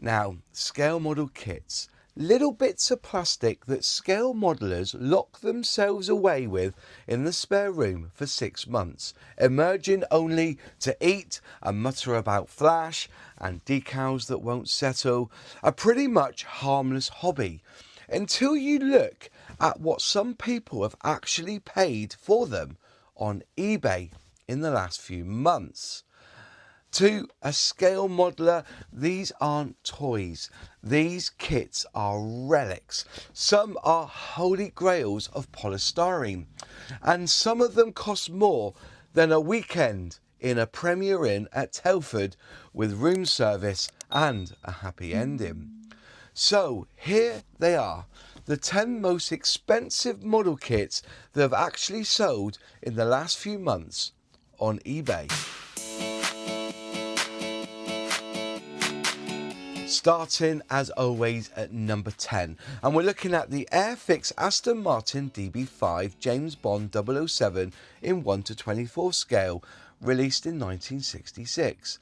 Now, scale model kits. Little bits of plastic that scale modelers lock themselves away with in the spare room for 6 months, emerging only to eat and mutter about flash and decals that won't settle. A pretty much harmless hobby until you look at what some people have actually paid for them on eBay in the last few months. To a scale modeler, these aren't toys. These kits are relics. Some are holy grails of polystyrene, and some of them cost more than a weekend in a Premier Inn at Telford with room service and a happy ending. So here they are, the 10 most expensive model kits that have actually sold in the last few months on eBay. Starting as always at number 10, and we're looking at the Airfix Aston Martin DB5 James Bond 007 in 1:24 scale, released in 1966.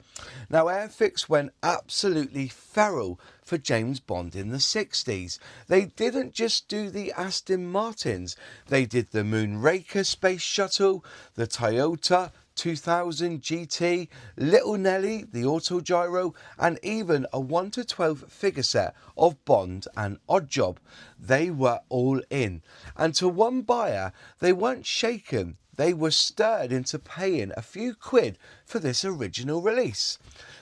Now, Airfix went absolutely feral for James Bond in the 60s. They didn't just do the Aston Martins, they did the Moonraker space shuttle, the Toyota 2000 GT, Little Nelly, the Autogyro, and even a 1:12 figure set of Bond and Oddjob. They were all in. And to one buyer, they weren't shaken. They were stirred into paying a few quid for this original release.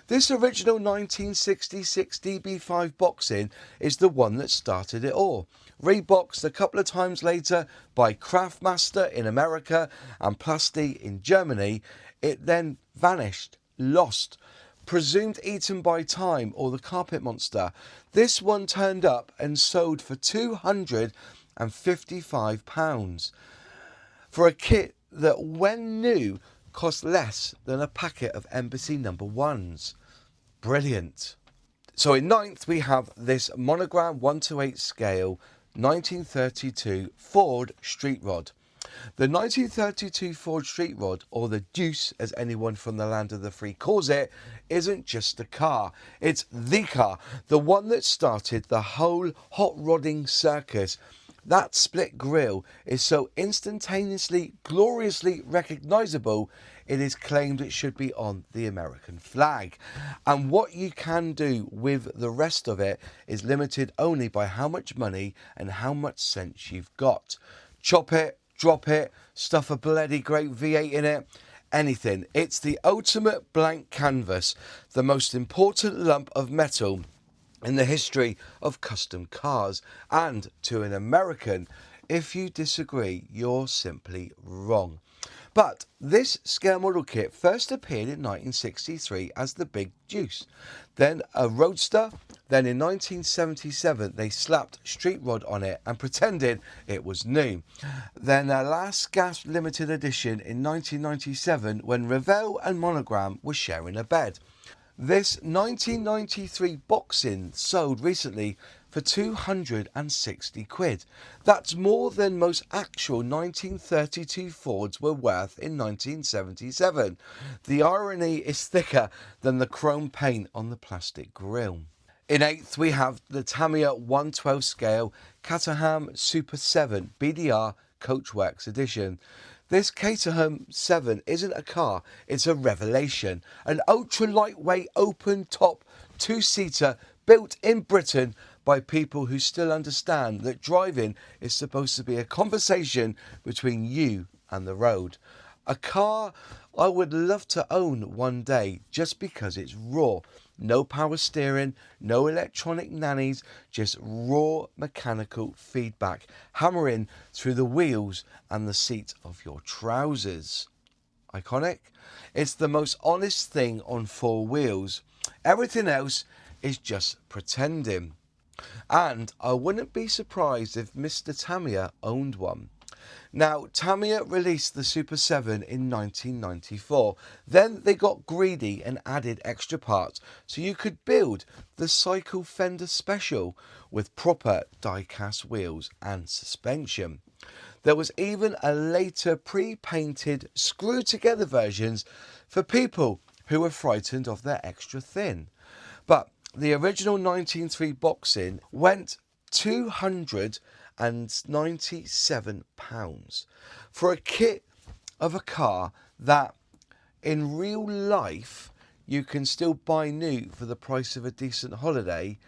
This original 1966 DB5 boxing is the one that started it all. Reboxed a couple of times later by Craftmaster in America and Plasti in Germany, it then vanished, lost, presumed eaten by time or the carpet monster. This one turned up and sold for £255 for a kit that, when new, cost less than a packet of Embassy number ones. Brilliant. So in ninth we have this monogram 1:8 scale 1932 Ford Street Rod. The 1932 Ford Street Rod, or the Deuce as anyone from the land of the free calls it, isn't just a car, it's the car, the one that started the whole hot rodding circus. That split grille is so instantaneously, gloriously recognisable, it is claimed it should be on the American flag. And what you can do with the rest of it is limited only by how much money and how much sense you've got. Chop it, drop it, stuff a bloody great V8 in it, anything. It's the ultimate blank canvas, the most important lump of metal in the history of custom cars. And to an American, if you disagree, you're simply wrong. But this scale model kit first appeared in 1963 as the Big Deuce, then a Roadster, then in 1977 they slapped Street Rod on it and pretended it was new. Then a last gasp limited edition in 1997 when Revell and Monogram were sharing a bed. This 1993 boxing sold recently for 260 quid. That's more than most actual 1932 Fords were worth in 1977. The irony is thicker than the chrome paint on the plastic grille. In eighth we have the Tamiya 1:12 scale Caterham Super 7 BDR Coachworks edition. This Caterham 7 isn't a car, it's a revelation. An ultra lightweight open top two-seater built in Britain by people who still understand that driving is supposed to be a conversation between you and the road. A car I would love to own one day just because it's raw. No power steering, no electronic nannies, just raw mechanical feedback hammering through the wheels and the seat of your trousers. Iconic? It's the most honest thing on four wheels. Everything else is just pretending. And I wouldn't be surprised if Mr. Tamiya owned one. Now, Tamiya released the Super 7 in 1994. Then they got greedy and added extra parts so you could build the Cycle Fender Special with proper die-cast wheels and suspension. There was even a later pre-painted, screwed-together versions for people who were frightened of their extra thin. But the original 1903 boxing went £297 for a kit of a car that in real life you can still buy new for the price of a decent holiday.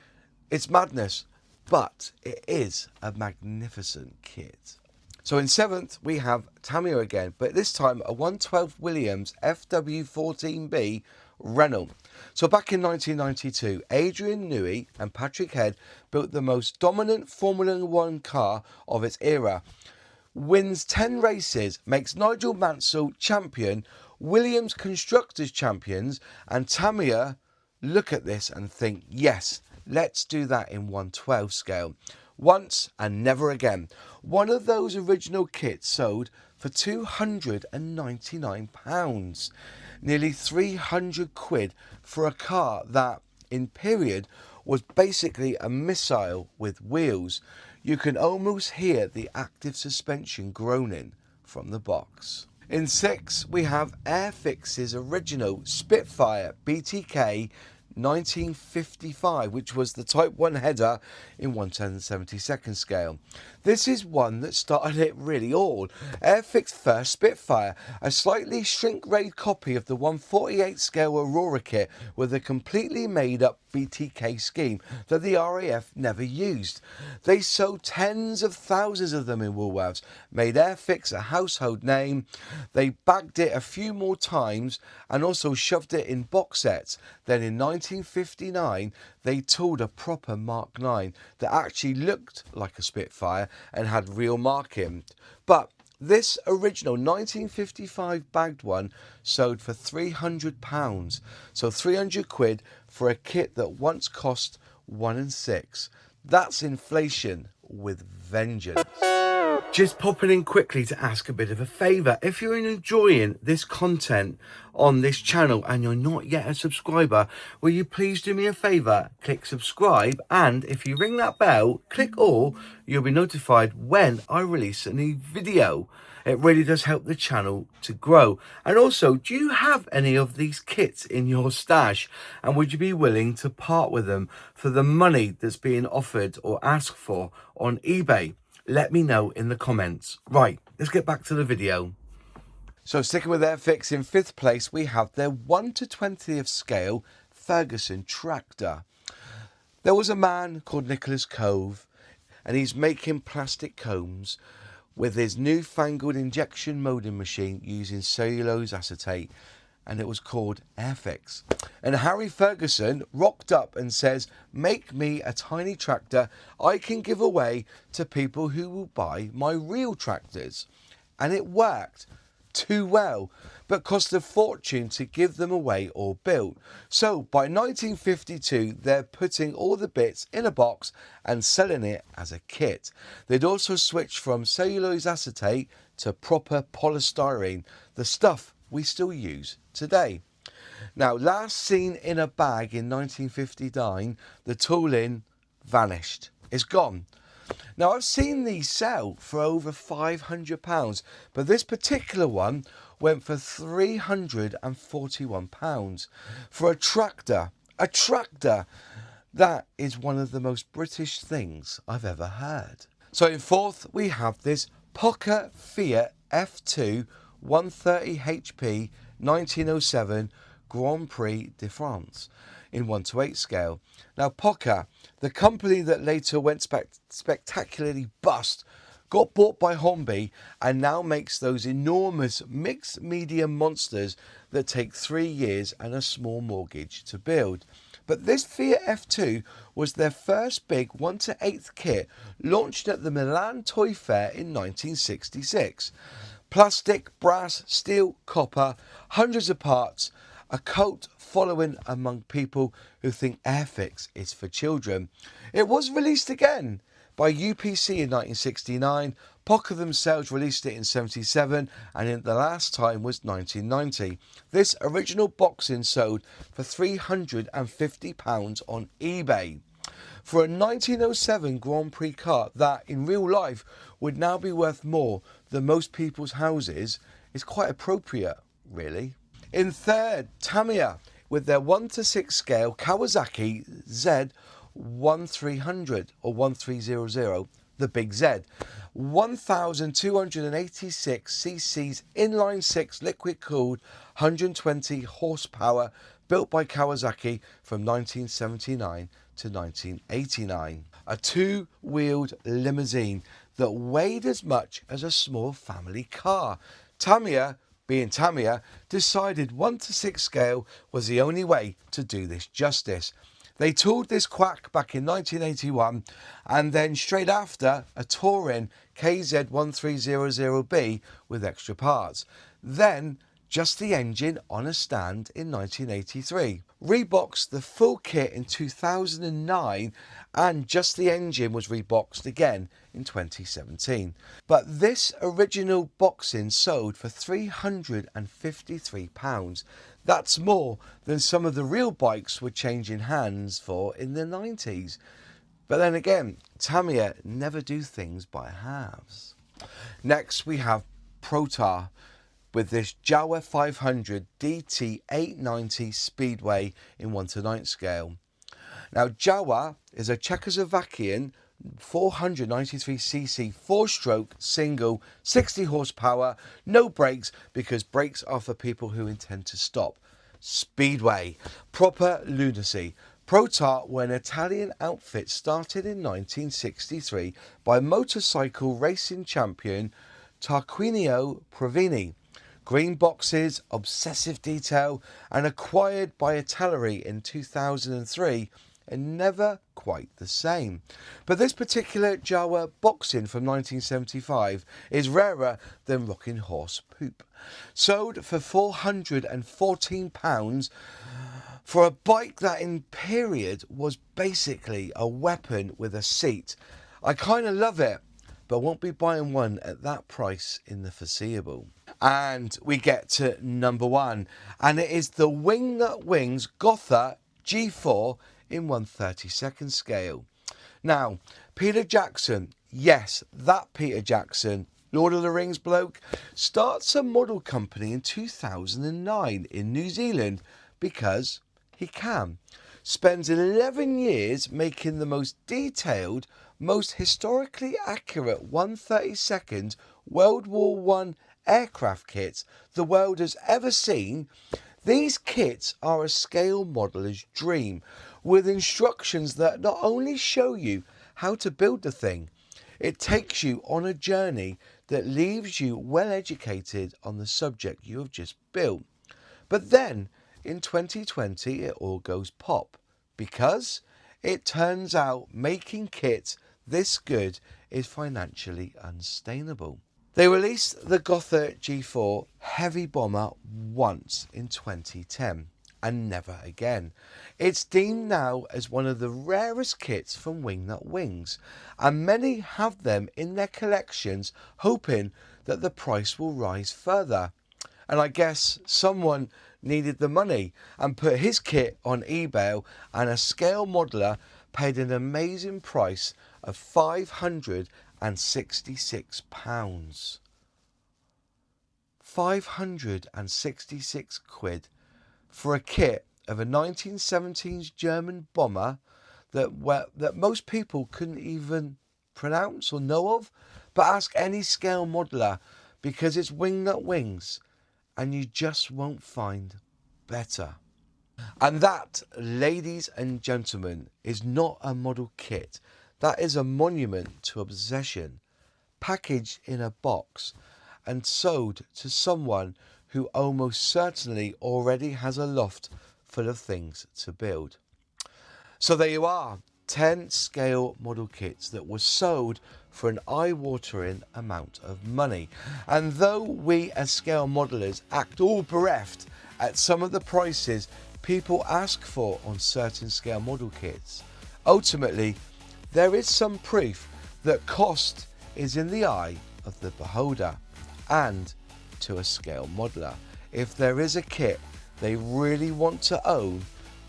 It's madness, but it is a magnificent kit. So in 7th we have Tamiya again, but this time a 112 Williams FW14B Renault. So back in 1992, Adrian Newey and Patrick Head built the most dominant Formula One car of its era. Wins 10 races, makes Nigel Mansell champion, Williams Constructors champions, and Tamiya look at this and think, yes, let's do that in 112 scale. Once and never again. One of those original kits sold for £299. Nearly 300 quid for a car that, in period, was basically a missile with wheels. You can almost hear the active suspension groaning from the box. In 6, we have Airfix's original Spitfire BTK 1955, which was the Type 1 header in 1/1072 scale. This is one that started it really all. Airfix's first Spitfire, a slightly shrink-rayed copy of the 1/48 scale Aurora kit with a completely made up BTK scheme that the RAF never used. They sold tens of thousands of them in Woolworths, made Airfix a household name. They bagged it a few more times and also shoved it in box sets. Then in 1959 they tooled a proper Mark 9 that actually looked like a Spitfire and had real marking. But this original 1955 bagged one sold for £300, so 300 quid for a kit that once cost 1 and 6. That's inflation with vengeance. Just popping in quickly to ask a bit of a favour. If you're enjoying this content on this channel and you're not yet a subscriber, will you please do me a favour, click subscribe, and if you ring that bell, click all, you'll be notified when I release a new video. It really does help the channel to grow. And also, do you have any of these kits in your stash? And would you be willing to part with them for the money that's being offered or asked for on eBay? Let me know in the comments. Right, let's get back to the video. So sticking with Airfix, in 5th place, we have their 1/20th scale Ferguson tractor. There was a man called Nicholas Cove, and he's making plastic combs with his newfangled injection molding machine using cellulose acetate, and it was called Airfix. And Harry Ferguson rocked up and says, make me a tiny tractor I can give away to people who will buy my real tractors. And it worked too well, but cost a fortune to give them away or built. So by 1952, they're putting all the bits in a box and selling it as a kit. They'd also switched from cellulose acetate to proper polystyrene, the stuff we still use today. Now, last seen in a bag in 1959, the tooling vanished. It's gone. Now, I've seen these sell for over £500, but this particular one went for £341 for a tractor. A tractor! That is one of the most British things I've ever heard. So in 4th, we have this Poker Fiat F2 130 HP 1907 Grand Prix de France in 1/8 scale. Now, Poker, the company that later went spectacularly bust, got bought by Hornby and now makes those enormous mixed medium monsters that take 3 years and a small mortgage to build. But this Fiat F2 was their first big 1/8 kit, launched at the Milan Toy Fair in 1966. Plastic, brass, steel, copper, hundreds of parts, a cult following among people who think Airfix is for children. It was released again by UPC in 1969, Poker themselves released it in 77, and the last time was 1990. This original boxing sold for £350 on eBay. For a 1907 Grand Prix car that in real life would now be worth more than most people's houses, is quite appropriate, really. In 3rd, Tamiya. with their 1 to 6 scale Kawasaki Z1300 or 1300, the Big Z. 1,286 cc's inline 6 liquid cooled 120 horsepower, built by Kawasaki from 1979 to 1989. A two-wheeled limousine that weighed as much as a small family car. Tamiya, being Tamiya, decided 1 to 6 scale was the only way to do this justice. They toured this quack back in 1981, and then straight after a touring KZ1300B with extra parts. Then just the engine on a stand in 1983. Reboxed the full kit in 2009, and just the engine was reboxed again in 2017. But this original boxing sold for £353. That's more than some of the real bikes were changing hands for in the 90s. But then again, Tamiya never do things by halves. Next we have Protár with this Jawa 500 DT 890 Speedway in 1 to 9 scale. Now Jawa is a Czechoslovakian 493cc 4-stroke single 60 horsepower, no brakes because brakes are for people who intend to stop. Speedway, proper lunacy. Protár were an Italian outfit started in 1963 by motorcycle racing champion Tarquinio Provini. Green boxes, obsessive detail, and acquired by Italy in 2003, and never quite the same. But this particular Jawa boxing from 1975 is rarer than rocking horse poop. Sold for £414 for a bike that in period was basically a weapon with a seat. I kind of love it, but won't be buying one at that price in the foreseeable. And we get to number 1, and it is the Wingnut Wings Gotha G4 in 1/32 scale. Now, Peter Jackson, yes, that Peter Jackson, Lord of the Rings bloke, starts a model company in 2009 in New Zealand because he can. Spends 11 years making the most detailed, most historically accurate 1/32 World War I aircraft kits the world has ever seen. These kits are a scale modeller's dream, with instructions that not only show you how to build the thing, it takes you on a journey that leaves you well educated on the subject you have just built. But then, in 2020, it all goes pop, because it turns out making kits this good is financially unsustainable. They released the Gotha G4 heavy bomber once in 2010 and never again. It's deemed now as one of the rarest kits from Wingnut Wings, and many have them in their collections, hoping that the price will rise further. And I guess someone needed the money and put his kit on eBay, and a scale modeler paid an amazing price of £566. £566 for a kit of a 1917s German bomber that most people couldn't even pronounce or know of. But ask any scale modeler, because it's Wingnut Wings, and you just won't find better. And that, ladies and gentlemen, is not a model kit. That is a monument to obsession, packaged in a box and sold to someone who almost certainly already has a loft full of things to build. So there you are, 10 scale model kits that were sold for an eye-watering amount of money. And though we as scale modelers act all bereft at some of the prices people ask for on certain scale model kits, ultimately there is some proof that cost is in the eye of the beholder. And to a scale modeler, if there is a kit they really want to own,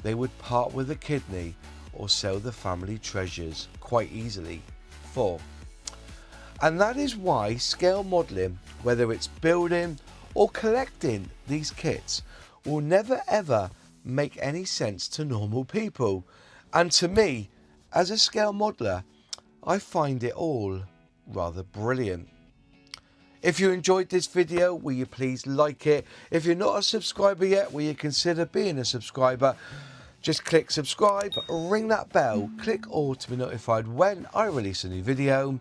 they would part with a kidney or sell the family treasures quite easily for. And that is why scale modelling, whether it's building or collecting these kits, will never ever make any sense to normal people. And to me, as a scale modeler, I find it all rather brilliant. If you enjoyed this video, will you please like it? If you're not a subscriber yet, will you consider being a subscriber? Just click subscribe, ring that bell, click all to be notified when I release a new video.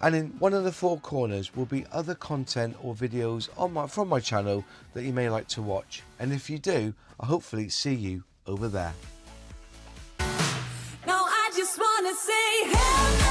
And in one of the four corners will be other content or videos from my channel that you may like to watch. And if you do, I'll hopefully see you over there. No, I just wanna say hello.